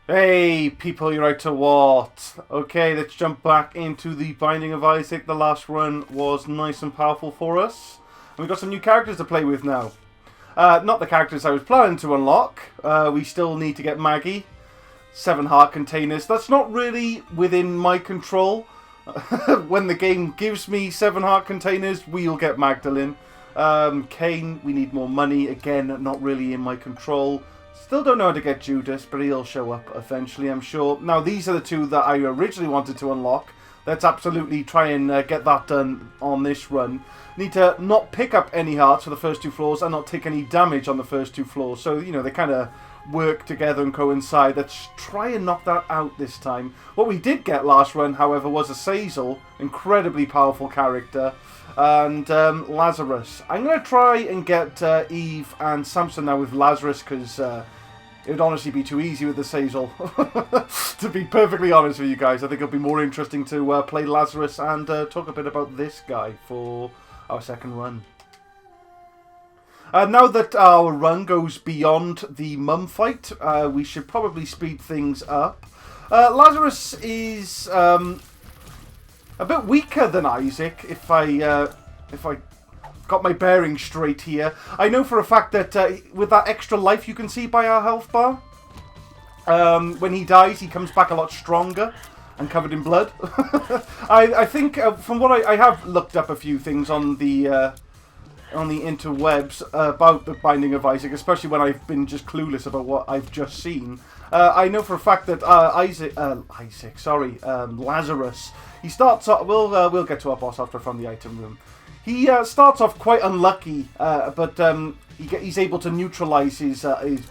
Hey, people, you're out to what? Okay, let's jump back into the Binding of Isaac. The last run was nice and powerful for us. And we've got some new characters to play with now. Not the characters I was planning to unlock. We still need to get Maggie. 7 heart containers. That's not really within my control. When the game gives me 7 heart containers, we'll get Magdalene. Cain, we need more money. Again, not really in my control. Still don't know how to get Judas, but he'll show up eventually, I'm sure. Now, these are the 2 that I originally wanted to unlock. Let's absolutely try and get that done on this run. Need to not pick up any hearts for the first 2 floors and not take any damage on the first 2 floors. So, you know, they kind of work together and coincide. Let's try and knock that out this time. What we did get last run, however, was a Azazel, incredibly powerful character, and Lazarus. I'm going to try and get Eve and Samson now with Lazarus, because it would honestly be too easy with the Azazel. To be perfectly honest with you guys, I think it'll be more interesting to play Lazarus and talk a bit about this guy for our second run. Now that our run goes beyond the mum fight, we should probably speed things up. Lazarus is a bit weaker than Isaac, if I got my bearings straight here. I know for a fact that with that extra life you can see by our health bar, when he dies he comes back a lot stronger and covered in blood. I think from what I have looked up a few things on the interwebs about the Binding of Isaac, especially when I've been just clueless about what I've just seen. I know for a fact that Lazarus, he starts off, we'll get to our boss after from the item room. He starts off quite unlucky, but he's able to neutralize his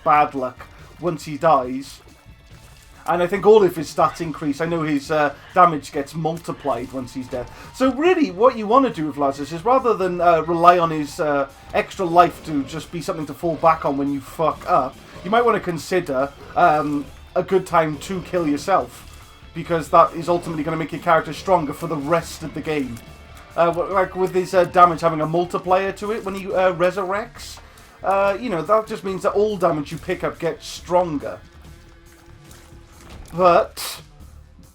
bad luck once he dies. And I think all of his stats increase. I know his damage gets multiplied once he's dead. So really, what you want to do with Lazarus is, rather than rely on his extra life to just be something to fall back on when you fuck up, you might want to consider a good time to kill yourself, because that is ultimately going to make your character stronger for the rest of the game. Like with his damage having a multiplier to it when he resurrects, you know, that just means that all damage you pick up gets stronger. But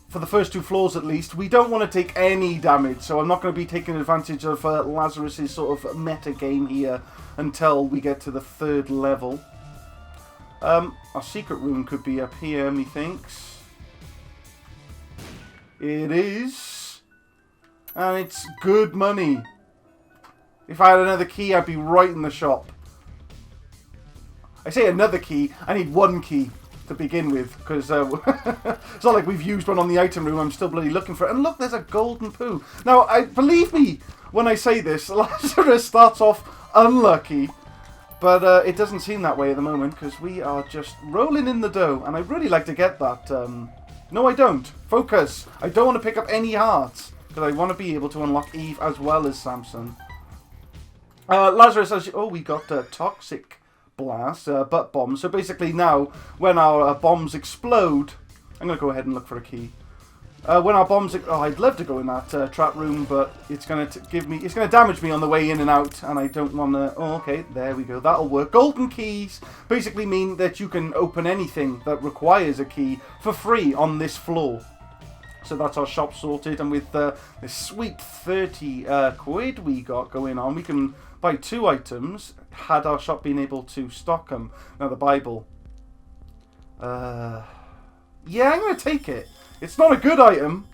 for the first 2 floors at least, we don't want to take any damage, so I'm not going to be taking advantage of Lazarus's sort of meta game here until we get to the 3rd level. Our secret room could be up here, methinks. It is. And it's good money. If I had another key, I'd be right in the shop. I say another key, I need 1 key to begin with, because it's not like we've used one on the item room. I'm still bloody looking for it. And look, there's a golden poo. Now, believe me when I say this, Lazarus starts off unlucky, but it doesn't seem that way at the moment, because we are just rolling in the dough, and I'd really like to get that. No, I don't. Focus. I don't want to pick up any hearts, because I want to be able to unlock Eve as well as Samson. Lazarus, we got toxic blast, butt bombs. So basically now, when our bombs explode, I'm going to go ahead and look for a key. When our bombs, I'd love to go in that trap room, but it's going to it's going to damage me on the way in and out, and I don't want to. Oh, okay, there we go. That'll work. Golden keys basically mean that you can open anything that requires a key for free on this floor. So that's our shop sorted, and with this sweet 30 quid we got going on, we can buy 2 items, had our shop been able to stock them. Now the Bible. Yeah, I'm going to take it. It's not a good item.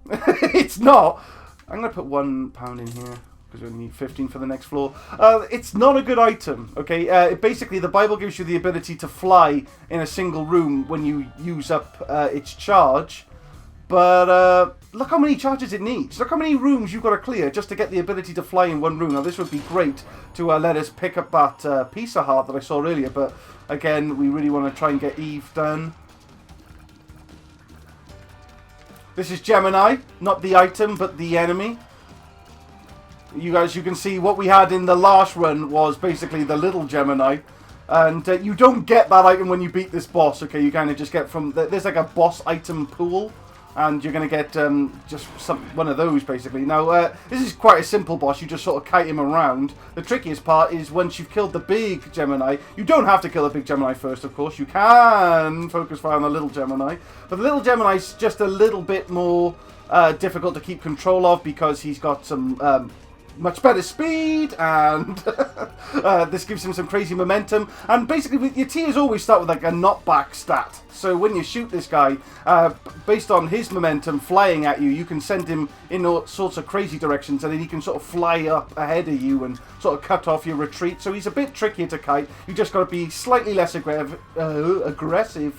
It's not. I'm going to put £1 in here, because we only need 15 for the next floor. It's not a good item, okay? Basically, the Bible gives you the ability to fly in a single room when you use up its charge. But look how many charges it needs. Look how many rooms you've got to clear just to get the ability to fly in one room. Now, this would be great to let us pick up that piece of heart that I saw earlier. But, again, we really want to try and get Eve done. This is Gemini. Not the item, but the enemy. You guys, you can see what we had in the last run was basically the little Gemini. And you don't get that item when you beat this boss, okay? You kind of just get from... There's like a boss item pool And you're going to get just one of those, basically. Now, this is quite a simple boss. You just sort of kite him around. The trickiest part is once you've killed the big Gemini. You don't have to kill the big Gemini first, of course. You can focus fire on the little Gemini. But the little Gemini's just a little bit more difficult to keep control of because he's got some... much better speed, and this gives him some crazy momentum. And basically, your tiers always start with like a knockback stat. So when you shoot this guy, based on his momentum flying at you, you can send him in all sorts of crazy directions, and then he can sort of fly up ahead of you and sort of cut off your retreat. So he's a bit trickier to kite. You just got to be slightly less aggressive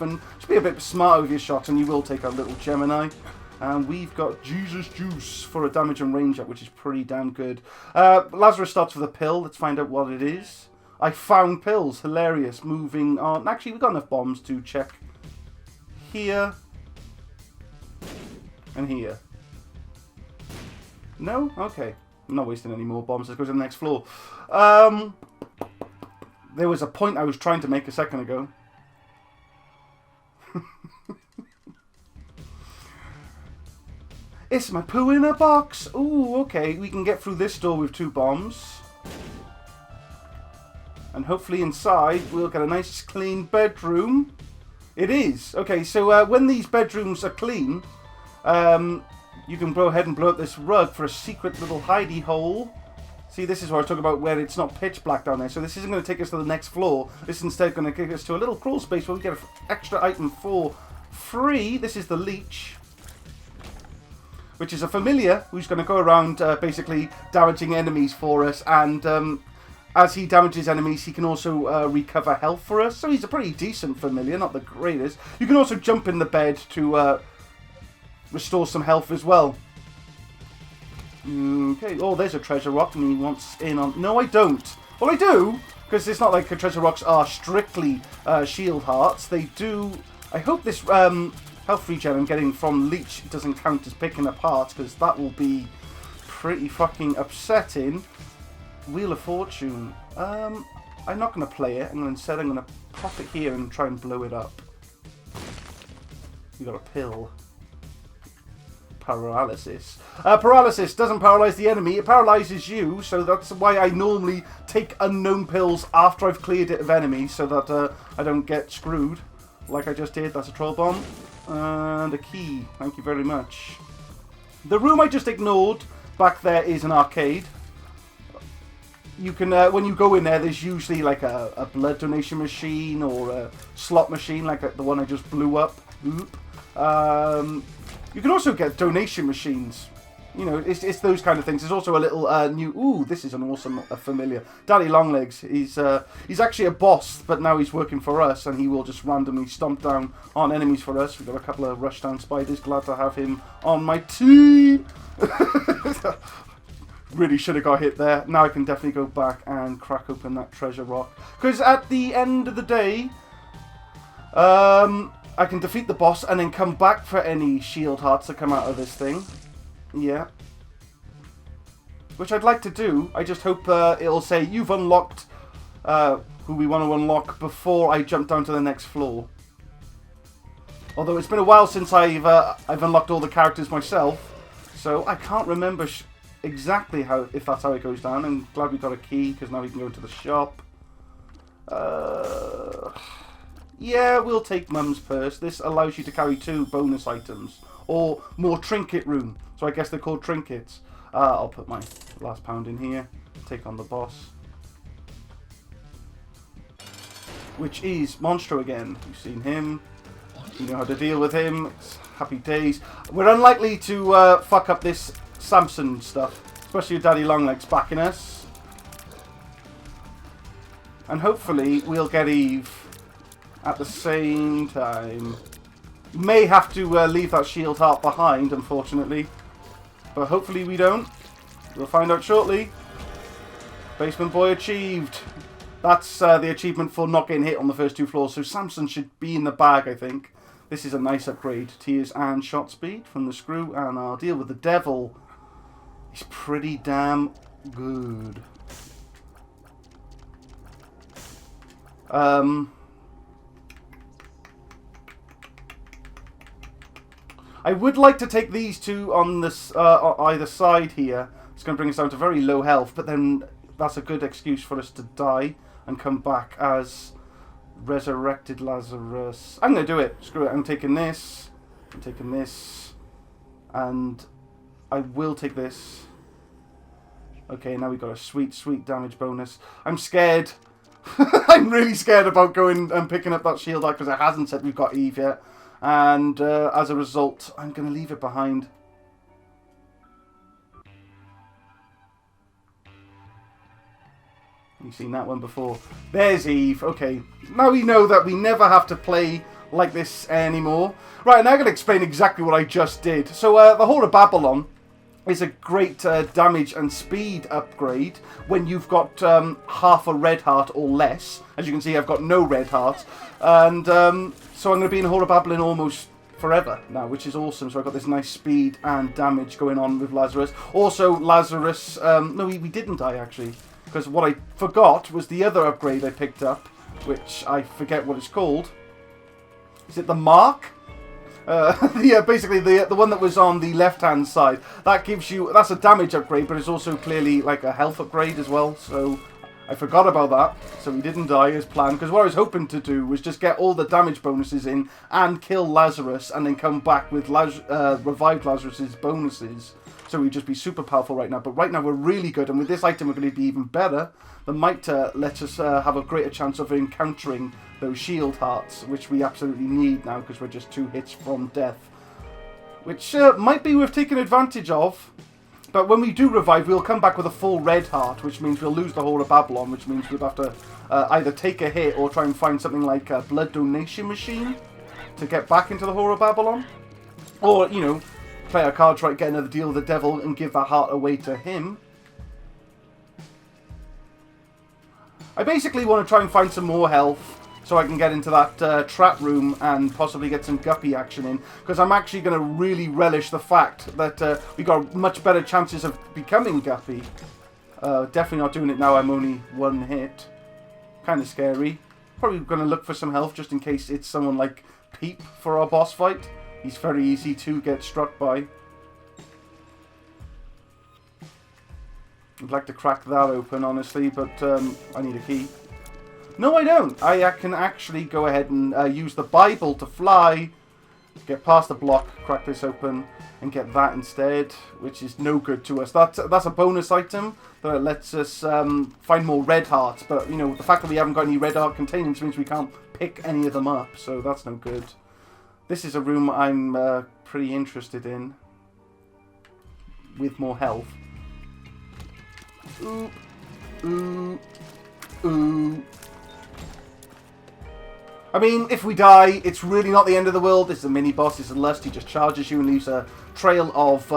and just be a bit smart with your shots, and you will take a little Gemini. And we've got Jesus Juice for a damage and range up, which is pretty damn good. Lazarus starts with a pill. Let's find out what it is. I found pills. Hilarious. Moving on. Actually, we've got enough bombs to check here and here. No? Okay. I'm not wasting any more bombs. Let's go to the next floor. There was a point I was trying to make a second ago. It's my poo in a box. Ooh, okay. We can get through this door with 2 bombs. And hopefully inside we'll get a nice clean bedroom. It is. Okay, so when these bedrooms are clean, you can go ahead and blow up this rug for a secret little hidey hole. See, this is what I talk about where it's not pitch black down there. So this isn't going to take us to the next floor. This is instead going to take us to a little crawl space where we get an extra item for free. This is the leech, which is a familiar who's going to go around basically damaging enemies for us. And as he damages enemies, he can also recover health for us. So he's a pretty decent familiar, not the greatest. You can also jump in the bed to restore some health as well. Okay, oh, there's a treasure rock and he wants in on... No, I don't. Well, I do, because it's not like treasure rocks are strictly shield hearts. They do... I hope this health regen I'm getting from Leech doesn't count as picking up hearts, because that will be pretty fucking upsetting. Wheel of Fortune. I'm not going to play it. Instead I'm going to pop it here and try and blow it up. We got a pill. Paralysis. Paralysis doesn't paralyze the enemy, it paralyzes you, so that's why I normally take unknown pills after I've cleared it of enemies, so that I don't get screwed, like I just did. That's a troll bomb. And a key. Thank you very much. The room I just ignored back there is an arcade. You can, when you go in there, there's usually like a blood donation machine or a slot machine, like the one I just blew up. Oop. You can also get donation machines. You know, it's those kind of things. There's also a little new... Ooh, this is an awesome familiar. Daddy Longlegs. He's actually a boss, but now he's working for us, and he will just randomly stomp down on enemies for us. We've got a couple of rushdown spiders. Glad to have him on my team. Really should have got hit there. Now I can definitely go back and crack open that treasure rock. Because at the end of the day... I can defeat the boss and then come back for any shield hearts that come out of this thing. Yeah. Which I'd like to do. I just hope it'll say, you've unlocked who we want to unlock before I jump down to the next floor. Although it's been a while since I've unlocked all the characters myself. So I can't remember exactly if that's how it goes down. I'm glad we got a key because now we can go into the shop. Yeah, we'll take Mum's purse. This allows you to carry 2 bonus items. Or more trinket room. So I guess they're called trinkets. I'll put my last pound in here. Take on the boss. Which is Monstro again. You've seen him. You know how to deal with him. It's happy days. We're unlikely to fuck up this Samson stuff. Especially with Daddy Longlegs backing us. And hopefully we'll get Eve at the same time. May have to leave that shield heart behind, unfortunately. But hopefully we don't. We'll find out shortly. Basement Boy achieved. That's the achievement for not getting hit on the first 2 floors. So Samson should be in the bag, I think. This is a nice upgrade. Tears and shot speed from the screw. And I'll deal with the devil. He's pretty damn good. I would like to take these two on this either side here. It's going to bring us down to very low health, but then that's a good excuse for us to die and come back as resurrected Lazarus. I'm going to do it. Screw it. I'm taking this. I'm taking this. And I will take this. Okay, now we've got a sweet, sweet damage bonus. I'm scared. I'm really scared about going and picking up that shield because it hasn't said we've got Eve yet. And as a result, I'm going to leave it behind. You've seen that one before. There's Eve. Okay, now we know that we never have to play like this anymore. Right, now I'm going to explain exactly what I just did. So the Whore of Babylon is a great damage and speed upgrade when you've got half a red heart or less. As you can see, I've got no red heart. And so I'm going to be in Whore of Babylon almost forever now, which is awesome. So I've got this nice speed and damage going on with Lazarus. Also, Lazarus... no, we didn't die, actually. Because what I forgot was the other upgrade I picked up, which I forget what it's called. Is it the Mark? Basically the one that was on the left-hand side. That gives you... That's a damage upgrade, but it's also clearly like a health upgrade as well. So I forgot about that. So we didn't die as planned. Because what I was hoping to do was just get all the damage bonuses in and kill Lazarus and then come back with revived Lazarus's bonuses. So we'd just be super powerful right now. But right now we're really good. And with this item we're going to be even better. That might let us have a greater chance of encountering those shield hearts, which we absolutely need now because we're just 2 hits from death. Which might be worth taking advantage of. But when we do revive, we'll come back with a full red heart, which means we'll lose the Whore of Babylon, which means we'll have to either take a hit or try and find something like a blood donation machine to get back into the Whore of Babylon. Or, you know, play our cards right, get another deal with the devil and give that heart away to him. I basically want to try and find some more health so I can get into that trap room and possibly get some guppy action in. Because I'm actually going to really relish the fact that we got much better chances of becoming guppy. Definitely not doing it now, I'm only 1 hit. Kind of scary. Probably going to look for some health just in case it's someone like Peep for our boss fight. He's very easy to get struck by. I'd like to crack that open, honestly, but I need a key. No, I don't. I can actually go ahead and use the Bible to fly, get past the block, crack this open, and get that instead, which is no good to us. That's a bonus item that lets us find more red hearts, but, you know, the fact that we haven't got any red heart containers means we can't pick any of them up, so that's no good. This is a room I'm pretty interested in, with more health. Ooh, ooh, ooh. I mean, if we die, it's really not the end of the world. This is a mini-boss, it's a lust, he just charges you and leaves a trail of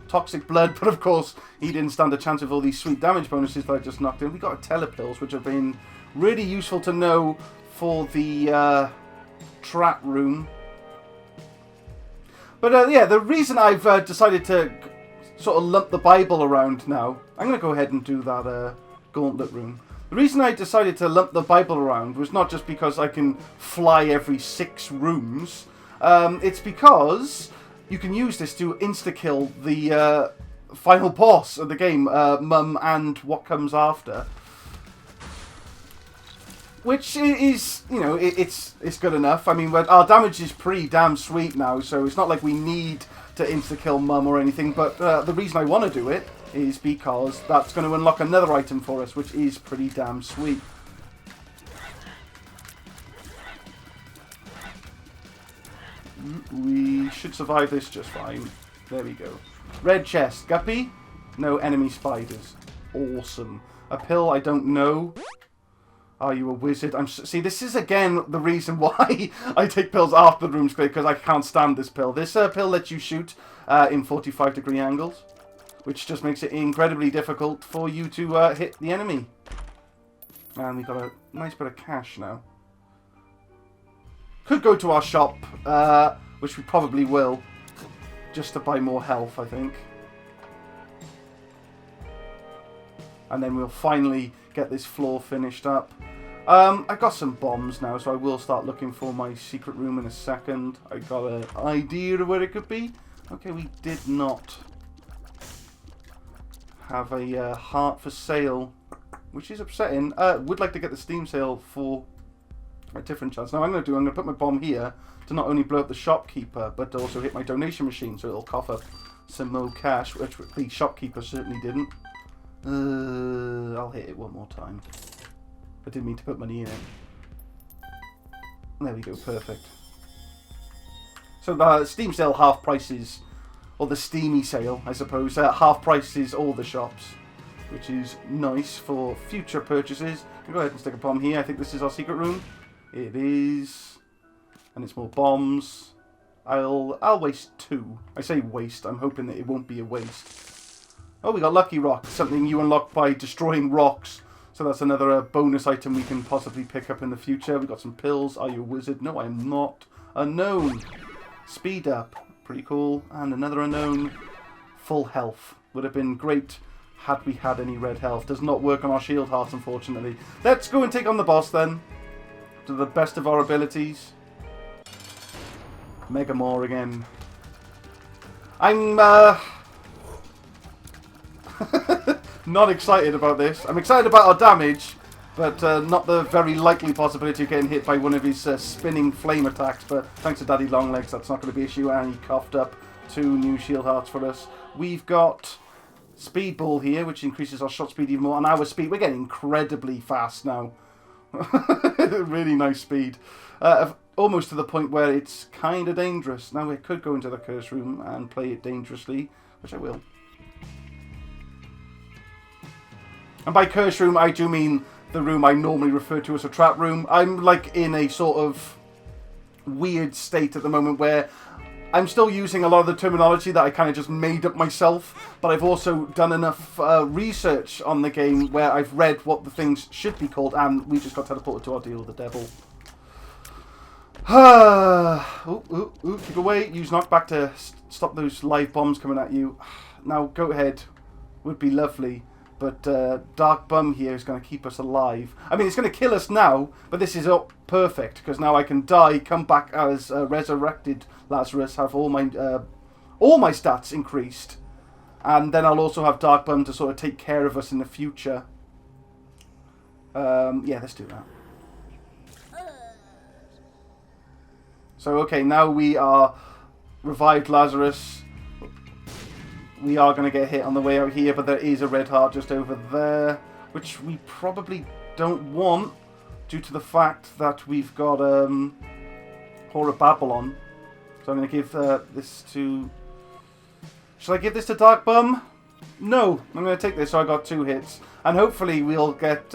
toxic blood. But of course, he didn't stand a chance with all these sweet damage bonuses that I just knocked in. We got a telepills, which have been really useful to know for the trap room. But yeah, the reason I've decided to sort of lump the Bible around now, I'm going to go ahead and do that gauntlet room. The reason I decided to lump the Bible around was not just because I can fly every 6 rooms. It's because you can use this to insta-kill the final boss of the game, Mum and what comes after. Which is, you know, it's good enough. I mean, our damage is pretty damn sweet now, so it's not like we need to insta-kill Mum or anything. But the reason I want to do it is because that's going to unlock another item for us, which is pretty damn sweet. We should survive this just fine. There we go. Red chest. Guppy? No enemy spiders. Awesome. A pill I don't know. Are you a wizard? See, this is again the reason why I take pills after the room's clear, because I can't stand this pill. This pill lets you shoot in 45-degree angles, which just makes it incredibly difficult for you to hit the enemy. And we've got a nice bit of cash now. Could go to our shop, which we probably will, just to buy more health, I think. And then we'll finally get this floor finished up. I got some bombs now, so I will start looking for my secret room in a second. I got an idea of where it could be. Okay, we did not have a heart for sale, which is upsetting. Would like to get the Steam sale for a different chance. Now I'm going to put my bomb here to not only blow up the shopkeeper, but to also hit my donation machine, so it'll cough up some more cash, which the shopkeeper certainly didn't. I'll hit it one more time. I didn't mean to put money in it. There we go, perfect. So the Steam sale half prices, or the Steamy sale, I suppose, half prices all the shops, which is nice for future purchases. I'll go ahead and stick a bomb here. I think this is our secret room. It is, and it's more bombs. I'll waste 2. I say waste. I'm hoping that it won't be a waste. Oh, we got Lucky Rock, something you unlock by destroying rocks. So that's another bonus item we can possibly pick up in the future. We got some pills. Are you a wizard? No, I'm not. Unknown. Speed up. Pretty cool. And another unknown. Full health. Would have been great had we had any red health. Does not work on our shield hearts, unfortunately. Let's go and take on the boss then. To the best of our abilities. Mega More again. I'm not excited about this. I'm excited about our damage, but not the very likely possibility of getting hit by one of his spinning flame attacks. But thanks to Daddy Longlegs, that's not going to be an issue. And he coughed up 2 new shield hearts for us. We've got Speed Ball here, which increases our shot speed even more. And our speed, we're getting incredibly fast now. Really nice speed. Almost to the point where it's kind of dangerous. Now we could go into the curse room and play it dangerously, which I will. And by curse room, I do mean the room I normally refer to as a trap room. I'm like in a sort of weird state at the moment where I'm still using a lot of the terminology that I kind of just made up myself, but I've also done enough research on the game where I've read what the things should be called, and we just got teleported to our deal with the devil. Keep away. Use knockback to stop those live bombs coming at you. Now, go ahead. Would be lovely. But Dark Bum here is going to keep us alive. I mean, it's going to kill us now, but this is perfect, because now I can die, come back as resurrected Lazarus, have all my stats increased, and then I'll also have Dark Bum to sort of take care of us in the future. Yeah, let's do that. So, okay, now we are revived Lazarus. We are going to get hit on the way out here, but there is a red heart just over there, which we probably don't want due to the fact that we've got Whore of Babylon. So I'm going to give this to... Shall I give this to Dark Bum? No, I'm going to take this, so I got 2 hits. And hopefully we'll get...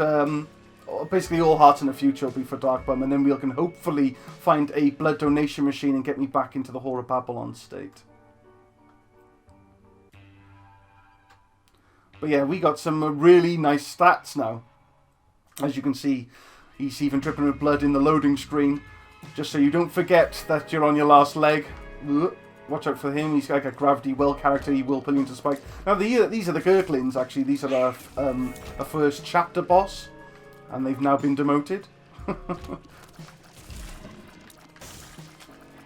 basically all hearts in the future will be for Dark Bum, and then we can hopefully find a blood donation machine and get me back into the Whore of Babylon state. But yeah, we got some really nice stats now. As you can see, he's even dripping with blood in the loading screen. Just so you don't forget that you're on your last leg. Watch out for him. He's like a Gravity Well character. He will pull you into spikes. Now, these are the Gurglings, actually. These are our first chapter boss. And they've now been demoted.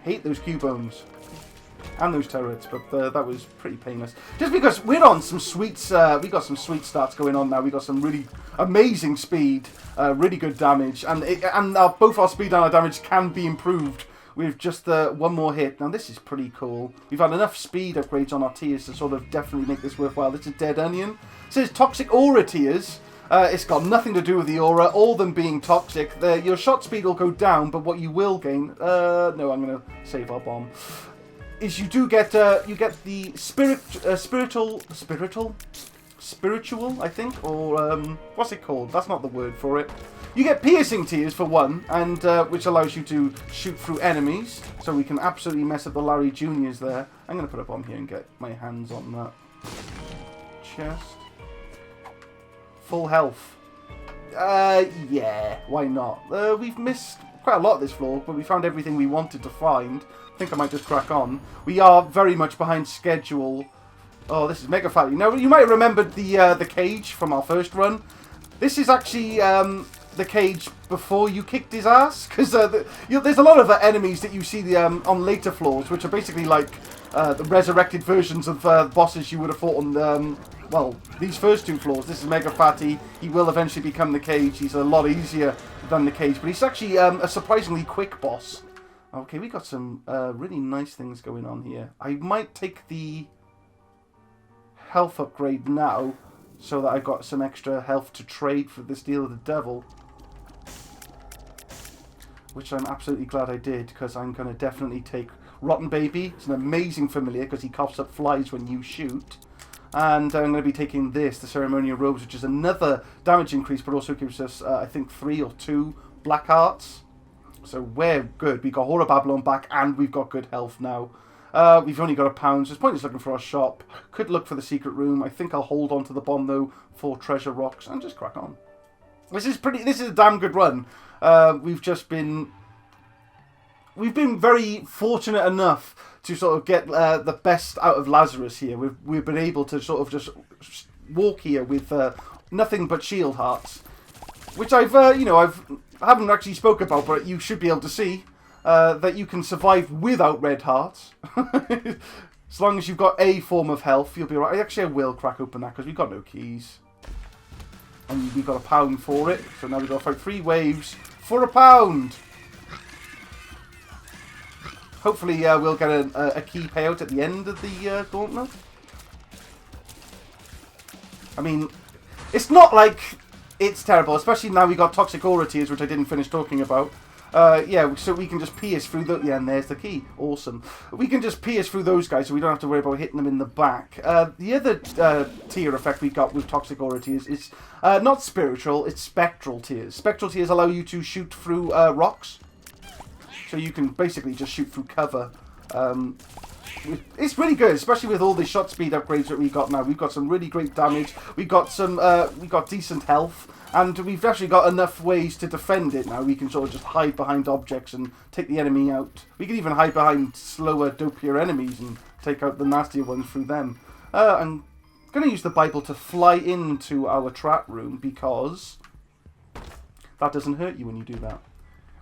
Hate those Q-bones. And those turrets, but that was pretty painless. Just because we're on some sweets, we got some sweet stats going on now. We got some really amazing speed, really good damage, and both our speed and our damage can be improved with just one more hit. Now this is pretty cool. We've had enough speed upgrades on our tiers to sort of definitely make this worthwhile. This is Dead Onion. It says Toxic Aura tiers. It's got nothing to do with the aura, all them being toxic. Your shot speed will go down, but what you will gain... no, I'm going to save our bomb. Is you do get the spiritual, I think, or what's it called? That's not the word for it. You get piercing tears for one, and which allows you to shoot through enemies. So we can absolutely mess up the Larry Juniors there. I'm gonna put a bomb here and get my hands on that chest. Full health. Yeah, why not? We've missed quite a lot of this floor, but we found everything we wanted to find. I think I might just crack on. We are very much behind schedule. Oh, this is mega fatty. Now, you might have remembered the cage from our first run. This is actually the cage before you kicked his ass, because there's a lot of enemies that you see on later floors, which are basically like the resurrected versions of bosses you would have fought on well, these first 2 floors. This is Mega Fatty. He will eventually become the cage. He's a lot easier than the cage, but he's actually a surprisingly quick boss. Okay, we got some really nice things going on here. I might take the health upgrade now, so that I've got some extra health to trade for this deal with the devil. Which I'm absolutely glad I did, because I'm going to definitely take Rotten Baby. It's an amazing familiar, because he coughs up flies when you shoot. And I'm going to be taking this, the Ceremonial Robes, which is another damage increase, but also gives us, I think, 3 or 2 black hearts. So we're good. We got Horror Babylon back, and we've got good health now. We've only got £1, so it's pointless looking for our shop. Could look for the secret room. I think I'll hold on to the bomb, though, for treasure rocks, and just crack on. This is a damn good run. We've been very fortunate enough to sort of get the best out of Lazarus here. We've been able to sort of just walk here with nothing but shield hearts, which I haven't actually spoke about, but you should be able to see that you can survive without red hearts. As long as you've got a form of health, you'll be alright. Actually, I will crack open that because we've got no keys. And we've got £1 for it. So now we've got to fight 3 waves for £1. Hopefully we'll get a key payout at the end of the gauntlet. I mean, it's not like it's terrible, especially now we got Toxic Aura Tears, which I didn't finish talking about. Yeah, so we can just pierce through the... Yeah, and there's the key. Awesome. We can just pierce through those guys, so we don't have to worry about hitting them in the back. The other tier effect we got with Toxic Aura Tears is not spiritual, it's spectral tears. Spectral tears allow you to shoot through rocks. So you can basically just shoot through cover. It's really good, especially with all the shot speed upgrades that we got now. We've got some really great damage. We got decent health. And we've actually got enough ways to defend it now. We can sort of just hide behind objects and take the enemy out. We can even hide behind slower, dopier enemies and take out the nastier ones through them. I'm going to use the Bible to fly into our trap room because that doesn't hurt you when you do that.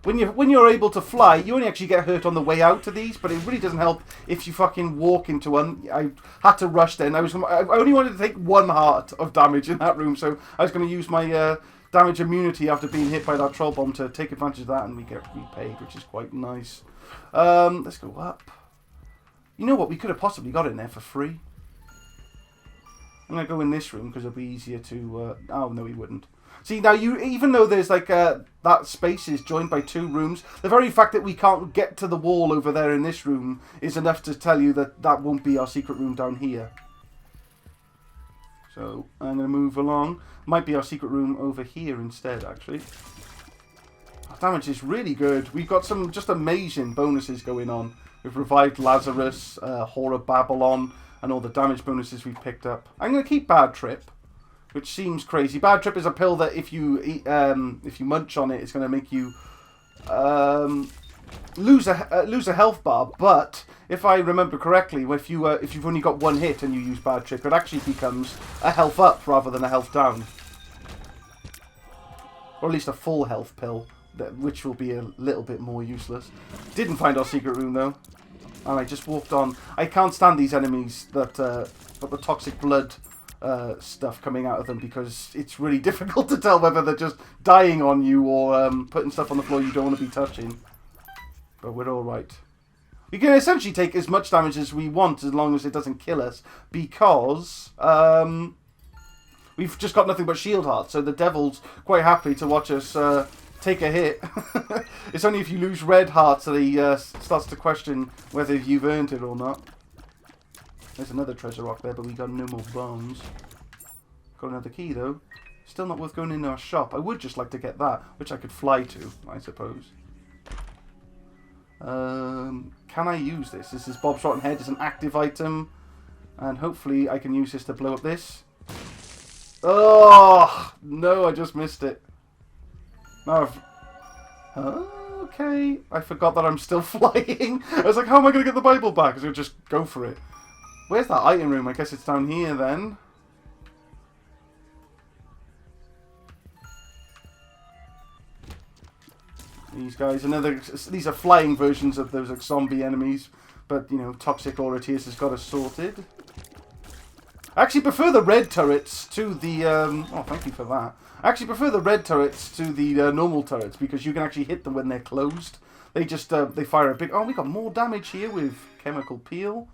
When you're able to fly, you only actually get hurt on the way out to these, but it really doesn't help if you fucking walk into one. I had to rush then. I only wanted to take 1 heart of damage in that room, so I was going to use my damage immunity after being hit by that troll bomb to take advantage of that, and we get repaid, which is quite nice. Let's go up. You know what? We could have possibly got in there for free. I'm going to go in this room because it'll be easier to... oh, no, we wouldn't. See, now, even though there's like that space is joined by 2 rooms, the very fact that we can't get to the wall over there in this room is enough to tell you that that won't be our secret room down here. So, I'm going to move along. Might be our secret room over here instead, actually. Our damage is really good. We've got some just amazing bonuses going on. We've revived Lazarus, Horror Babylon, and all the damage bonuses we've picked up. I'm going to keep Bad Trip, which seems crazy. Bad Trip is a pill that if you eat, if you munch on it, it's going to make you lose a health bar. But if I remember correctly, if you've only got 1 hit and you use Bad Trip, it actually becomes a health up rather than a health down, or at least a full health pill, which will be a little bit more useless. Didn't find our secret room though, and I just walked on. I can't stand these enemies that got the toxic blood stuff coming out of them, because it's really difficult to tell whether they're just dying on you or putting stuff on the floor you don't want to be touching. But we're alright. We can essentially take as much damage as we want as long as it doesn't kill us, because we've just got nothing but shield hearts, so the devil's quite happy to watch us take a hit. It's only if you lose red hearts that he starts to question whether you've earned it or not. There's another treasure rock there, but we got no more bombs. Got another key, though. Still not worth going in our shop. I would just like to get that, which I could fly to, I suppose. Can I use this? This is Bob's Rotten Head. It's an active item. And hopefully I can use this to blow up this. Oh! No, I just missed it. Now okay. I forgot that I'm still flying. I was like, how am I going to get the Bible back? I was going to just go for it. Where's that item room? I guess it's down here then. These guys, these are flying versions of those like, zombie enemies, but you know, Toxic Aura Tears has got us sorted. I actually prefer the red turrets to the, oh thank you for that. I actually prefer the red turrets to the normal turrets because you can actually hit them when they're closed. They just, they fire a big, oh we got more damage here with Chemical Peel.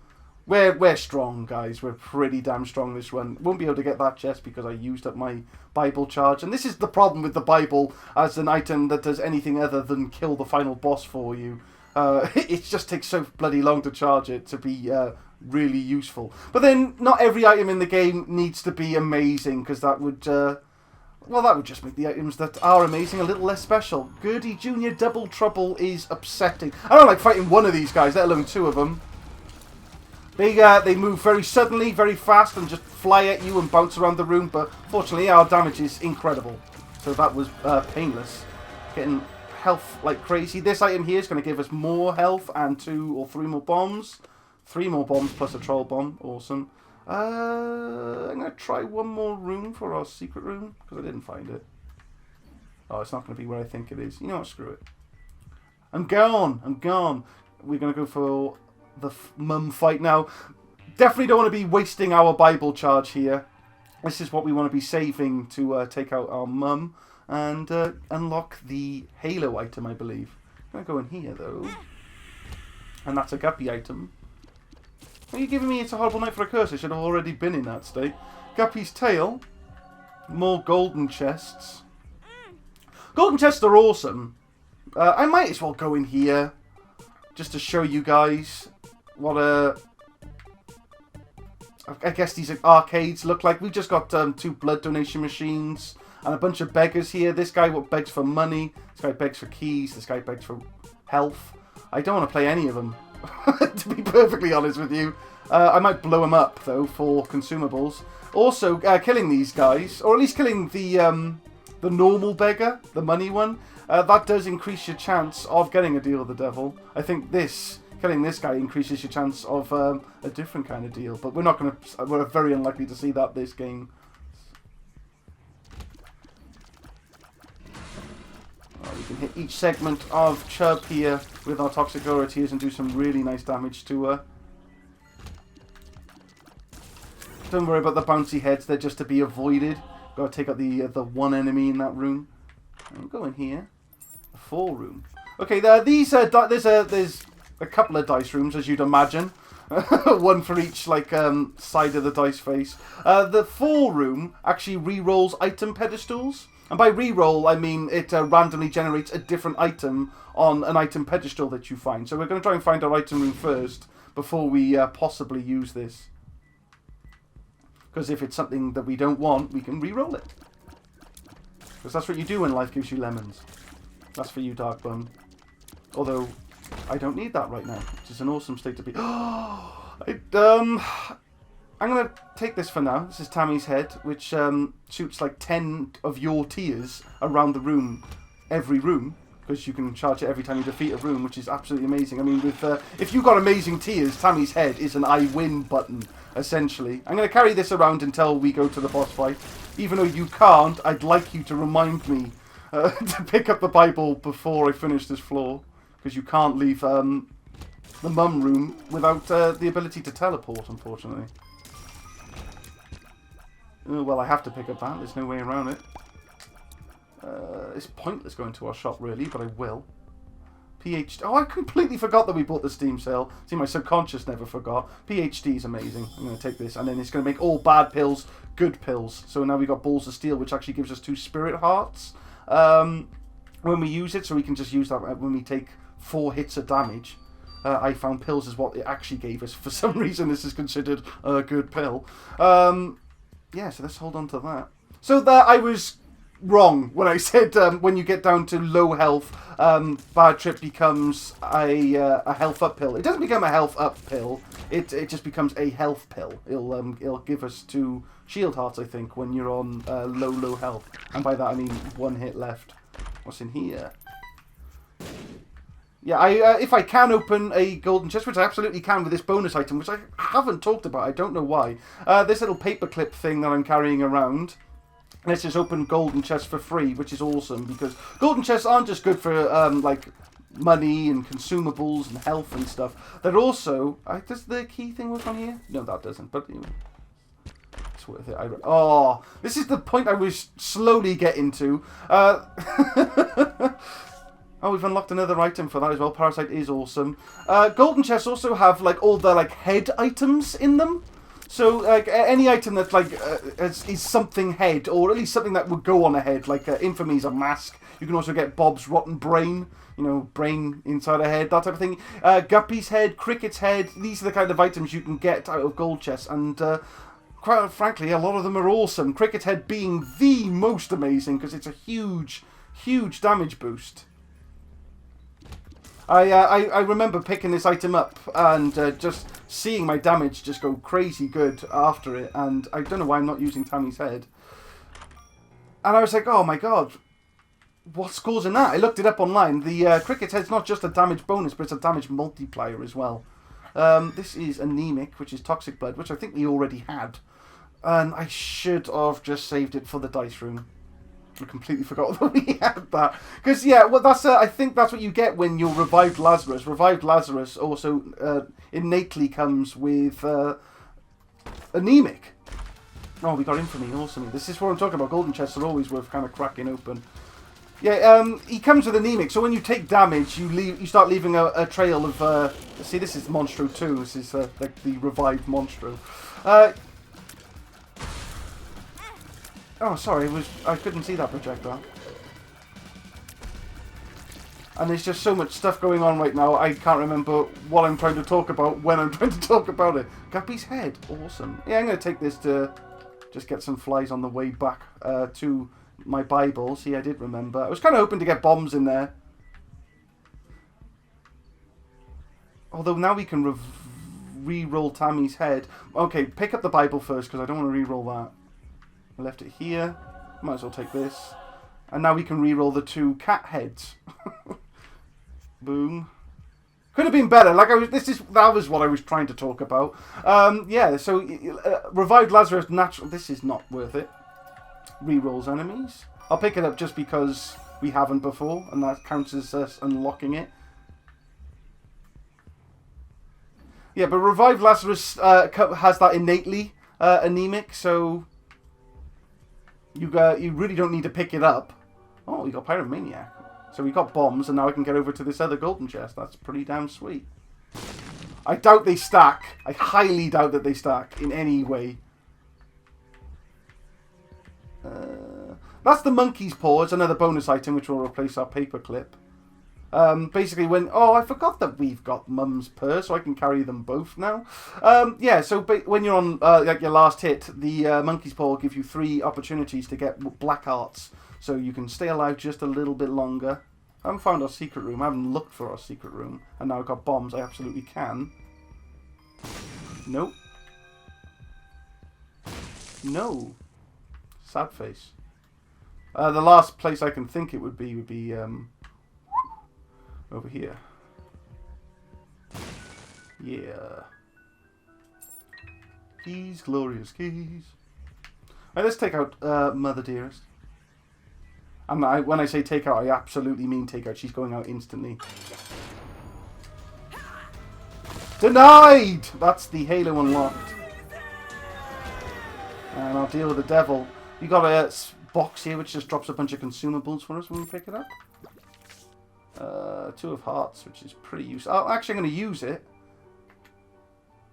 We're strong, guys. We're pretty damn strong this run. Won't be able to get that chest because I used up my Bible charge. And this is the problem with the Bible as an item that does anything other than kill the final boss for you. It just takes so bloody long to charge it to be really useful. But then, not every item in the game needs to be amazing because that would... well, that would just make the items that are amazing a little less special. Gurdy Jr. Double Trouble is upsetting. I don't like fighting one of these guys, let alone two of them. They move very suddenly, very fast, and just fly at you and bounce around the room, but fortunately our damage is incredible. So that was painless. Getting health like crazy. This item here is going to give us more health and 2 or 3 more bombs. 3 more bombs plus a troll bomb. Awesome. I'm going to try one more room for our secret room, because I didn't find it. Oh, it's not going to be where I think it is. You know what, screw it. I'm gone. We're going to go for the mum fight now. Definitely don't want to be wasting our Bible charge here. This is what we want to be saving to take out our mum and unlock the Halo item, I believe. I'm going to go in here, though. And that's a Guppy item. What are you giving me? It's a horrible night for a curse. I should have already been in that state. Guppy's tail. More golden chests. Golden chests are awesome. I might as well go in here just to show you guys what I guess these arcades look like. We've just got 2 blood donation machines and a bunch of beggars here. This guy begs for money. This guy begs for keys. This guy begs for health. I don't want to play any of them, to be perfectly honest with you. I might blow them up, though, for consumables. Also, killing these guys, or at least killing the normal beggar, the money one, that does increase your chance of getting a deal with the devil. I think killing this guy increases your chance of a different kind of deal, but we're very unlikely to see that this game. We can hit each segment of Chub here with our Toxic Aura Tears and do some really nice damage to her. Don't worry about the bouncy heads, they're just to be avoided. Gotta take out the one enemy in that room. I'll go in here. The 4 room. Okay, there's a couple of dice rooms, as you'd imagine. One for each side of the dice face. The 4 room actually re-rolls item pedestals. And by re-roll, I mean it randomly generates a different item on an item pedestal that you find. So we're going to try and find our item room first before we possibly use this. Because if it's something that we don't want, we can re-roll it. Because that's what you do when life gives you lemons. That's for you, Darkbone. Although, I don't need that right now, which is an awesome state to be. I'm going to take this for now. This is Tammy's head, which shoots like 10 of your tears around the room, every room, because you can charge it every time you defeat a room, which is absolutely amazing. I mean, if you've got amazing tears, Tammy's head is an I win button, essentially. I'm going to carry this around until we go to the boss fight. Even though you can't, I'd like you to remind me to pick up the Bible before I finish this floor, because you can't leave the mum room without the ability to teleport, unfortunately. Oh, well, I have to pick up that. There's no way around it. It's pointless going to our shop, really, but I will. PhD. Oh, I completely forgot that we bought the Steam sale. See, my subconscious never forgot. PhD is amazing. I'm going to take this, and then it's going to make all bad pills good pills. So now we've got Balls of Steel, which actually gives us 2 Spirit Hearts when we use it, so we can just use that when we take 4 hits of damage. I found pills is what it actually gave us. For some reason, this is considered a good pill. Yeah, so let's hold on to that. So I was wrong when I said when you get down to low health, Bad Trip becomes a health up pill. It doesn't become a health up pill. It just becomes a health pill. It'll give us 2 shield hearts, I think, when you're on low health. And by that I mean 1 hit left. What's in here? Yeah, if I can open a golden chest, which I absolutely can with this bonus item, which I haven't talked about, I don't know why. This little paperclip thing that I'm carrying around, let's just open golden chests for free, which is awesome, because golden chests aren't just good for, like, money and consumables and health and stuff. They're also... does the key thing work on here? No, that doesn't, but... it's worth it. Oh, this is the point I was slowly getting to. Oh, we've unlocked another item for that as well. Parasite is awesome. Golden chests also have, like, all the, like, head items in them. So, like, any item that, like, is something head, or at least something that would go on a head, like, Infamy's a mask. You can also get Bob's rotten brain, you know, brain inside a head, that type of thing. Guppy's head, Cricket's head, these are the kind of items you can get out of gold chests, and, quite frankly, a lot of them are awesome. Cricket's head being the most amazing, because it's a huge, huge damage boost. I remember picking this item up and just seeing my damage just go crazy good after it, and I don't know why I'm not using Tammy's head. And I was like, oh my god, what's causing that? I looked it up online. The Cricket's head's not just a damage bonus, but it's a damage multiplier as well. This is anemic, which is toxic blood, which I think we already had. And I should have just saved it for the dice room. I completely forgot that we had that. Because, yeah, well, that's I think that's what you get when you're Revived Lazarus. Revived Lazarus also innately comes with anemic. Oh, we got Infamy, awesome. This is what I'm talking about. Golden chests are always worth kind of cracking open. Yeah, he comes with anemic, so when you take damage, you start leaving a trail of... see, this is Monstro 2. This is like the revived Monstro. Oh, sorry, I couldn't see that projectile. And there's just so much stuff going on right now, I can't remember what I'm trying to talk about when I'm trying to talk about it. Guppy's head, awesome. Yeah, I'm going to take this to just get some flies on the way back to my Bible. See, I did remember. I was kind of hoping to get bombs in there. Although now we can re-roll Tammy's head. Okay, pick up the Bible first, because I don't want to re-roll that. I left it here. Might as well take this. And now we can re-roll the 2 cat heads. Boom. Could have been better. Like that was what I was trying to talk about. Yeah. So Revived Lazarus natural. This is not worth it. Re-rolls enemies. I'll pick it up just because we haven't before, and that counts as us unlocking it. Yeah, but Revived Lazarus has that innately anemic, so. You really don't need to pick it up. Oh, we got Pyromaniac. So we got bombs, and now I can get over to this other golden chest. That's pretty damn sweet. I doubt they stack. I highly doubt that they stack in any way. That's the monkey's paw. It's another bonus item, which will replace our paperclip. Basically, when... Oh, I forgot that we've got Mum's purse, so I can carry them both now. Yeah, so when you're on like your last hit, the monkey's paw will give you 3 opportunities to get black hearts, so you can stay alive just a little bit longer. I haven't found our secret room. I haven't looked for our secret room, and now I've got bombs. I absolutely can. Nope. No. Sad face. The last place I can think it would be over here. Yeah. Keys, glorious keys. Right, let's take out Mother Dearest. And when I say take out, I absolutely mean take out. She's going out instantly. Denied! That's the Halo unlocked. And I'll deal with the devil. You got a box here which just drops a bunch of consumables for us when we pick it up. 2 of hearts, which is pretty useful. Oh, actually, I'm going to use it.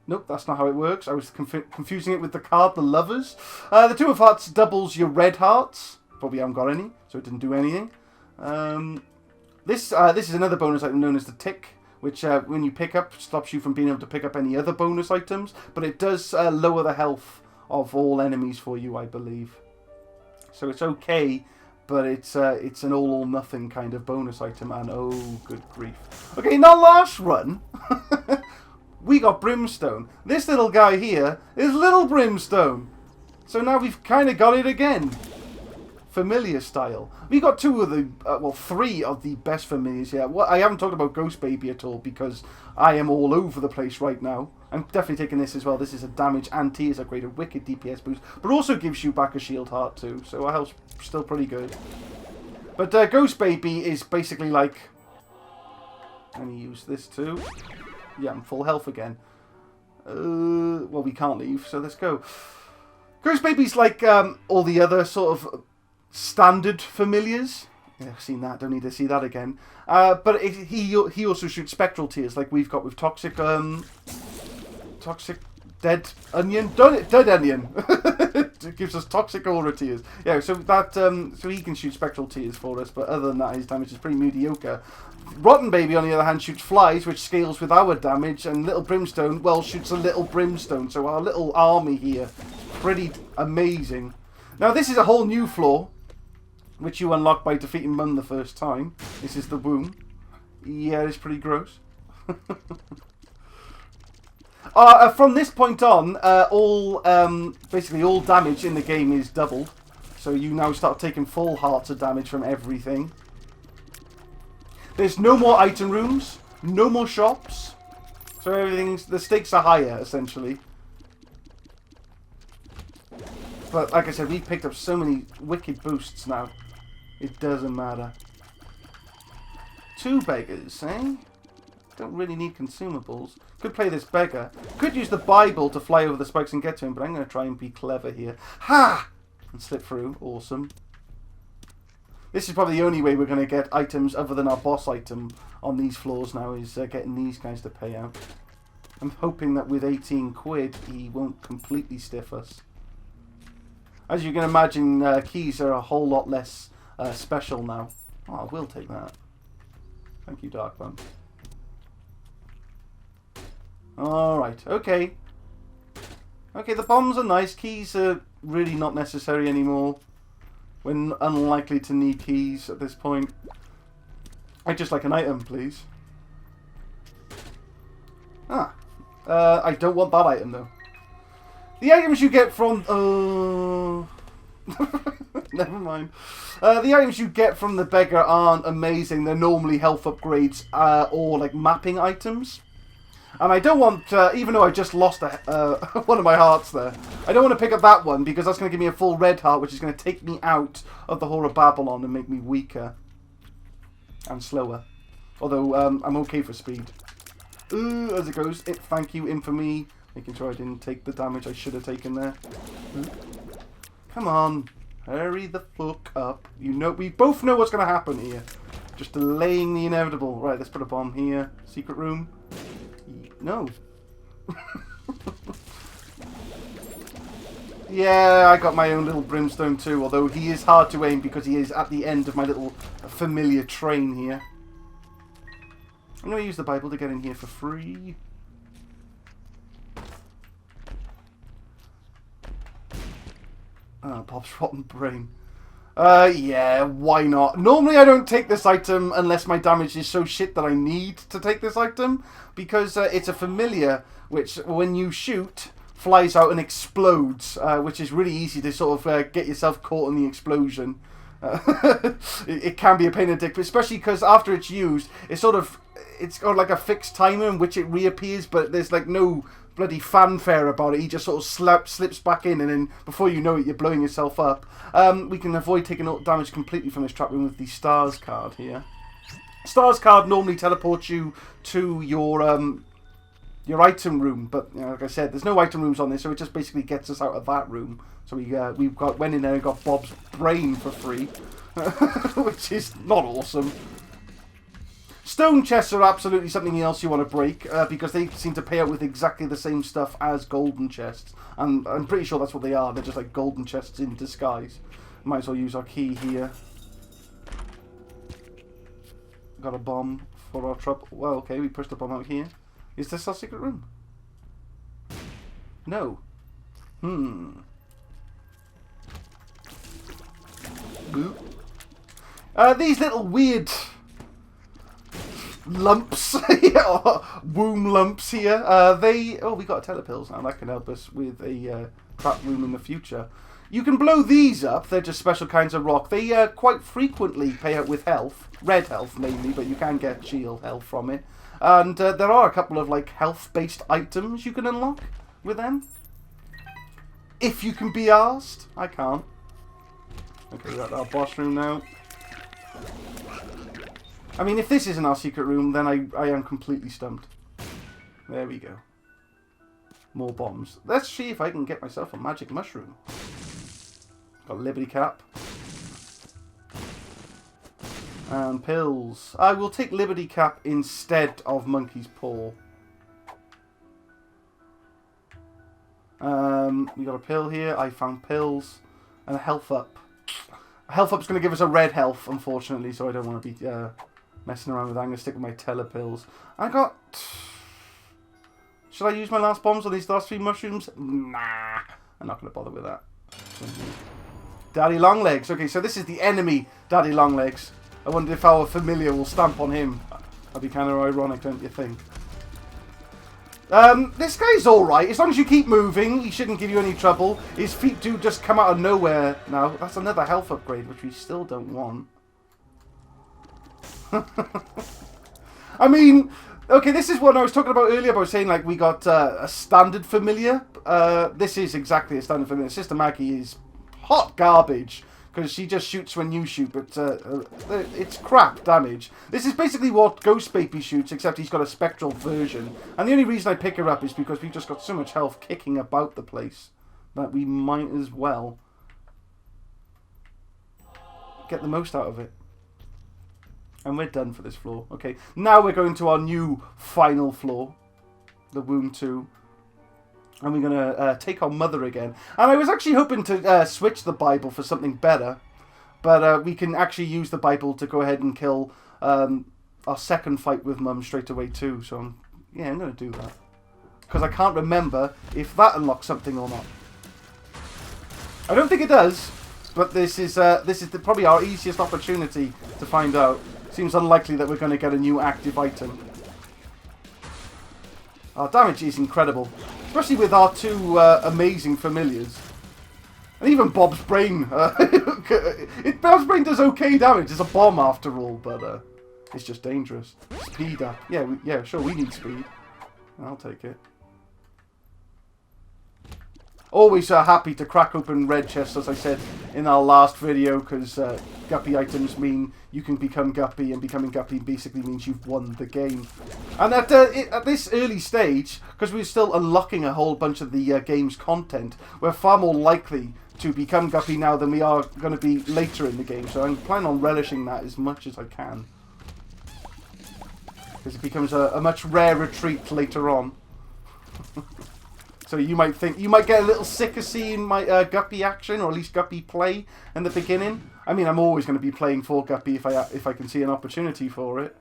Nope, that's not how it works. I was confusing it with the card, the lovers. The 2 of hearts doubles your red hearts. Probably haven't got any, so it didn't do anything. This is another bonus item known as the tick, which when you pick up, stops you from being able to pick up any other bonus items. But it does lower the health of all enemies for you, I believe. So it's okay. But it's an all or nothing kind of bonus item, and oh, good grief. Okay, in our last run, we got Brimstone. This little guy here is Little Brimstone. So now we've kind of got it again. Familiar style. We got 2 of the, well, 3 of the best familiars here. Well, I haven't talked about Ghost Baby at all, because I am all over the place right now. I'm definitely taking this as well. This is a damage and T is a greater wicked DPS boost, but also gives you back a shield heart too, so our health's still pretty good. But Ghost Baby is basically like... Let me use this too. Yeah, I'm full health again. Well, we can't leave, so let's go. Ghost Baby's like all the other sort of standard familiars. Yeah, I've seen that, don't need to see that again. But he also shoots spectral tears like we've got with Toxic Dead Onion? Dead Onion! It gives us Toxic Aura Tears. Yeah, so that so he can shoot spectral tears for us, but other than that his damage is pretty mediocre. Rotten Baby, on the other hand, shoots flies, which scales with our damage, and Little Brimstone, well, shoots a little brimstone, so our little army here is pretty amazing. Now, this is a whole new floor, which you unlock by defeating Mum the first time. This is the womb. Yeah, it's pretty gross. From this point on, basically all damage in the game is doubled. So you now start taking full hearts of damage from everything. There's no more item rooms, no more shops. So the stakes are higher, essentially. But like I said, we've picked up so many wicked boosts now. It doesn't matter. 2 beggars, eh? Don't really need consumables. Could play this beggar. Could use the Bible to fly over the spikes and get to him, but I'm going to try and be clever here. Ha! And slip through. Awesome. This is probably the only way we're going to get items other than our boss item on these floors now, is getting these guys to pay out. I'm hoping that with 18 quid he won't completely stiff us. As you can imagine, keys are a whole lot less special now. Oh, I will take that. Thank you, Dark Bun. Alright, okay. Okay, the bombs are nice. Keys are really not necessary anymore. We're unlikely to need keys at this point. I'd just like an item, please. I don't want that item, though. The items you get from... Never mind. The items you get from the beggar aren't amazing. They're normally health upgrades or like mapping items. And I don't want, even though I just lost one of my hearts there, I don't want to pick up that one because that's going to give me a full red heart, which is going to take me out of the Whore of Babylon and make me weaker and slower. Although I'm okay for speed. As it goes, thank you, Infamy. Making sure I didn't take the damage I should have taken there. Come on, hurry the fuck up. You know, we both know what's going to happen here. Just delaying the inevitable. Right, let's put a bomb here. Secret room. No. Yeah, I got my own little brimstone too, although he is hard to aim because he is at the end of my little familiar train here. I'm going to use the Bible to get in here for free. Bob's rotten brain. Yeah, why not? Normally I don't take this item unless my damage is so shit that I need to take this item, because it's a familiar which, when you shoot, flies out and explodes, which is really easy to sort of get yourself caught in the explosion. It can be a pain in the dick, especially because after it's used, it's got like a fixed timer in which it reappears, but there's like no bloody fanfare about it. He just sort of slips back in, and then before you know it, you're blowing yourself up. We can avoid taking damage completely from this trap room with the Stars card here. Stars card normally teleports you to your item room, but you know, like I said, there's no item rooms on this, so it just basically gets us out of that room. So we went in there and got Bob's brain for free, which is not awesome. Stone chests are absolutely something else you want to break, because they seem to pay out with exactly the same stuff as golden chests. And I'm pretty sure that's what they are. They're just like golden chests in disguise. Might as well use our key here. Got a bomb for our trouble. Well, okay, we pushed the bomb out here. Is this our secret room? No. These little weird lumps, womb lumps here. We got a telepills now. That can help us with a trap room in the future. You can blow these up. They're just special kinds of rock. They quite frequently pay out with health, red health mainly, but you can get shield health from it. And there are a couple of like health-based items you can unlock with them. If you can be arsed. I can't. Okay, we're at our boss room now. I mean, if this isn't our secret room, then I am completely stumped. There we go. More bombs. Let's see if I can get myself a magic mushroom. Got a Liberty Cap. And pills. I will take Liberty Cap instead of Monkey's Paw. We got a pill here. I found pills. And a health up. A health up's going to give us a red health, unfortunately, so I don't want to be messing around with that. I'm going to stick with my telepills. I got... Should I use my last bombs on these last 3 mushrooms? Nah. I'm not going to bother with that. Daddy Longlegs. Okay, so this is the enemy Daddy Longlegs. I wonder if our familiar will stamp on him. That'd be kind of ironic, don't you think? This guy's alright. As long as you keep moving, he shouldn't give you any trouble. His feet do just come out of nowhere now. That's another health upgrade, which we still don't want. I mean, okay, this is what I was talking about earlier about saying, like, we got a standard familiar. This is exactly a standard familiar. Sister Maggie is hot garbage. Because she just shoots when you shoot, but it's crap damage. This is basically what Ghost Baby shoots, except he's got a spectral version. And the only reason I pick her up is because we've just got so much health kicking about the place that we might as well get the most out of it. And we're done for this floor. Okay, now we're going to our new final floor, the Womb 2. And we're going to take our mother again. And I was actually hoping to switch the Bible for something better. But we can actually use the Bible to go ahead and kill our second fight with Mum straight away too. So I'm going to do that. Because I can't remember if that unlocks something or not. I don't think it does. But this is probably our easiest opportunity to find out. Seems unlikely that we're going to get a new active item. Our damage is incredible. Especially with our 2 amazing familiars. And even Bob's Brain. Bob's Brain does okay damage. It's a bomb after all, but it's just dangerous. Speed up. Yeah, sure, we need speed. I'll take it. Always happy to crack open red chests, as I said in our last video, because Guppy items mean you can become Guppy, and becoming Guppy basically means you've won the game. And at this early stage, because we're still unlocking a whole bunch of the game's content, we're far more likely to become Guppy now than we are going to be later in the game. So I'm planning on relishing that as much as I can. Because it becomes a much rarer treat later on. So you might get a little sick of seeing my Guppy action, or at least Guppy play in the beginning. I mean, I'm always going to be playing for Guppy if I can see an opportunity for it.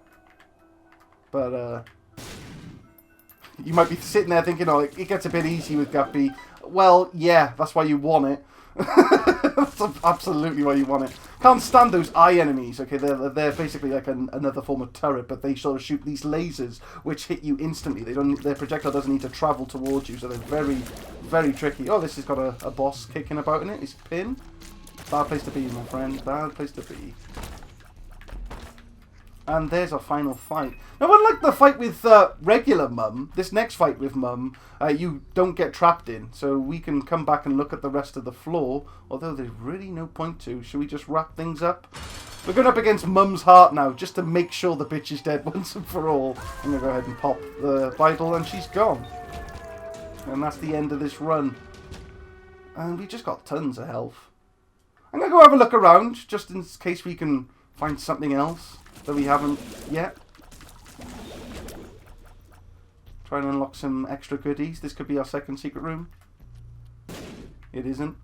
But you might be sitting there thinking, oh, it gets a bit easy with Guppy. Well, yeah, that's why you want it. That's absolutely why you want it. Can't stand those eye enemies. Okay, they're basically like another form of turret, but they sort of shoot these lasers which hit you instantly. Their projectile doesn't need to travel towards you, so they're very, very tricky. Oh, this has got a boss kicking about in it. It's Pin. Bad place to be, my friend. Bad place to be. And there's our final fight. Now, unlike the fight with regular Mum, this next fight with Mum, you don't get trapped in. So we can come back and look at the rest of the floor, although there's really no point to. Should we just wrap things up? We're going up against Mum's heart now, just to make sure the bitch is dead once and for all. I'm going to go ahead and pop the Bible, and she's gone. And that's the end of this run. And we just got tons of health. I'm going to go have a look around, just in case we can find something else that we haven't yet. Try and unlock some extra goodies. This could be our second secret room. It isn't.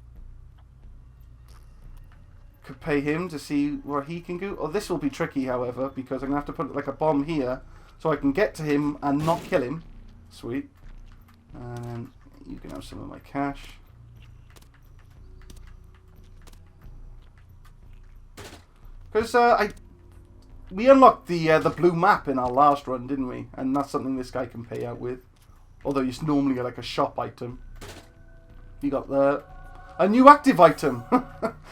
Could pay him to see where he can go. Oh, this will be tricky, however, because I'm going to have to put like a bomb here so I can get to him and not kill him. Sweet. And then you can have some of my cash. Because we unlocked the blue map in our last run, didn't we? And that's something this guy can pay out with. Although it's normally like a shop item. You got the a new active item,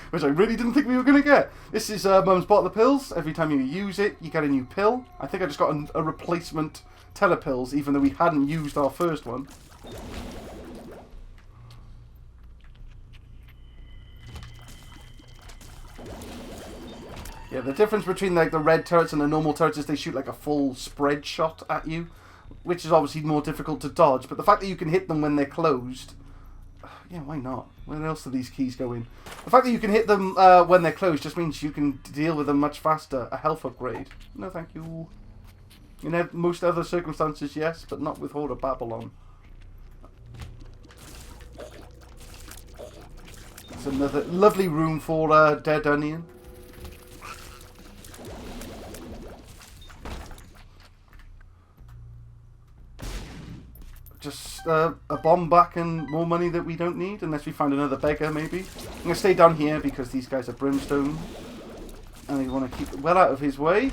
which I really didn't think we were going to get. This is Mum's bottle of pills. Every time you use it, you get a new pill. I think I just got a replacement telepills, even though we hadn't used our first one. Yeah, the difference between like the red turrets and the normal turrets is they shoot like a full spread shot at you, which is obviously more difficult to dodge. But the fact that you can hit them when they're closed, yeah, why not? Where else do these keys go in? The fact that you can hit them when they're closed just means you can deal with them much faster. A health upgrade. No, thank you. In most other circumstances, yes, but not with Horde of Babylon. It's another lovely room for Dead Onion. Just a bomb back and more money that we don't need, unless we find another beggar, maybe. I'm going to stay down here because these guys are brimstone. And we want to keep it well out of his way.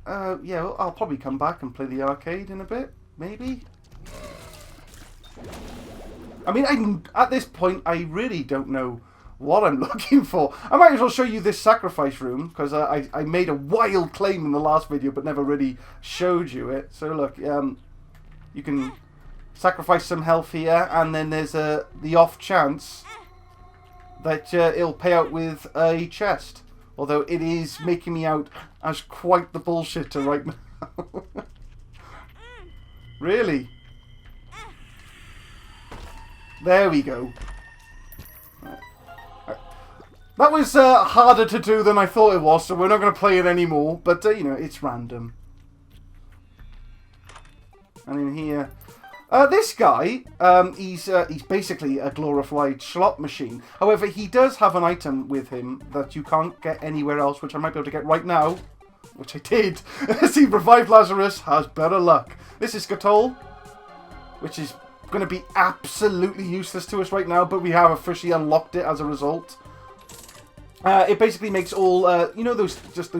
Yeah, well, I'll probably come back and play the arcade in a bit, maybe. I mean, at this point, I really don't know what I'm looking for. I might as well show you this sacrifice room, because I made a wild claim in the last video, but never really showed you it. So look, you can sacrifice some health here, and then there's the off chance that it'll pay out with a chest. Although it is making me out as quite the bullshitter right now. Really? There we go. That was harder to do than I thought it was, so we're not going to play it anymore. But, you know, it's random. And in here... this guy, he's basically a glorified slot machine. However, he does have an item with him that you can't get anywhere else, which I might be able to get right now. Which I did. See, Revive Lazarus has better luck. This is Skatol, which is going to be absolutely useless to us right now, but we have officially unlocked it as a result. It basically makes all, you know, those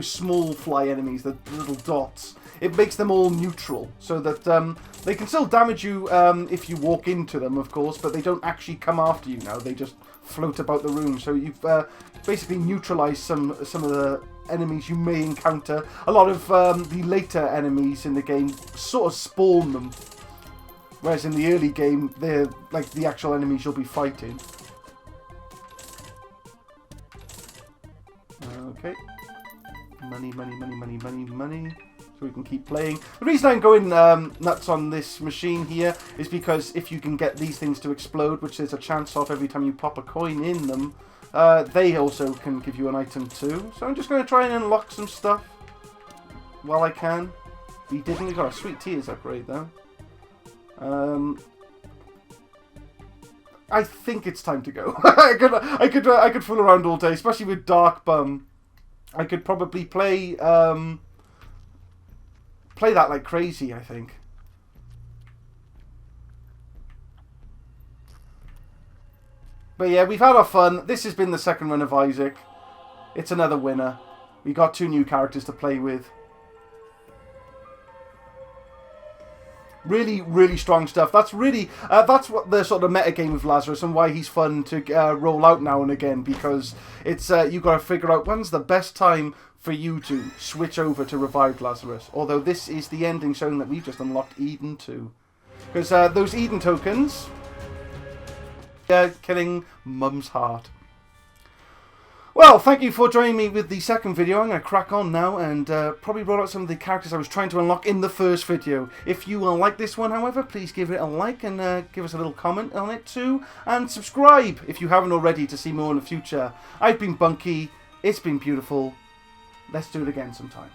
small fly enemies, the little dots. It makes them all neutral, so that they can still damage you if you walk into them, of course, but they don't actually come after you now. They just float about the room. So you've basically neutralized some of the enemies you may encounter. A lot of the later enemies in the game sort of spawn them, whereas in the early game, they're like the actual enemies you'll be fighting. Okay. Money, money, money, money, money, money. So we can keep playing. The reason I'm going nuts on this machine here is because if you can get these things to explode, which there's a chance of every time you pop a coin in them, they also can give you an item too. So I'm just going to try and unlock some stuff while I can. We didn't. We got a Sweet Tears upgrade though. I think it's time to go. I could fool around all day, especially with Dark Bum. I could probably play that like crazy, I think. But yeah, we've had our fun. This has been the second run of Isaac. It's another winner. We got 2 new characters to play with. Really, really strong stuff. That's really, that's what the sort of meta game of Lazarus and why he's fun to roll out now and again, because it's you've got to figure out when's the best time for you to switch over to Revived Lazarus. Although this is the ending showing that we've just unlocked Eden too. Because those Eden tokens, killing Mum's heart. Well, thank you for joining me with the second video. I'm going to crack on now and probably roll out some of the characters I was trying to unlock in the first video. If you like this one, however, please give it a like and give us a little comment on it too. And subscribe if you haven't already to see more in the future. I've been Bwnci. It's been beautiful. Let's do it again sometime.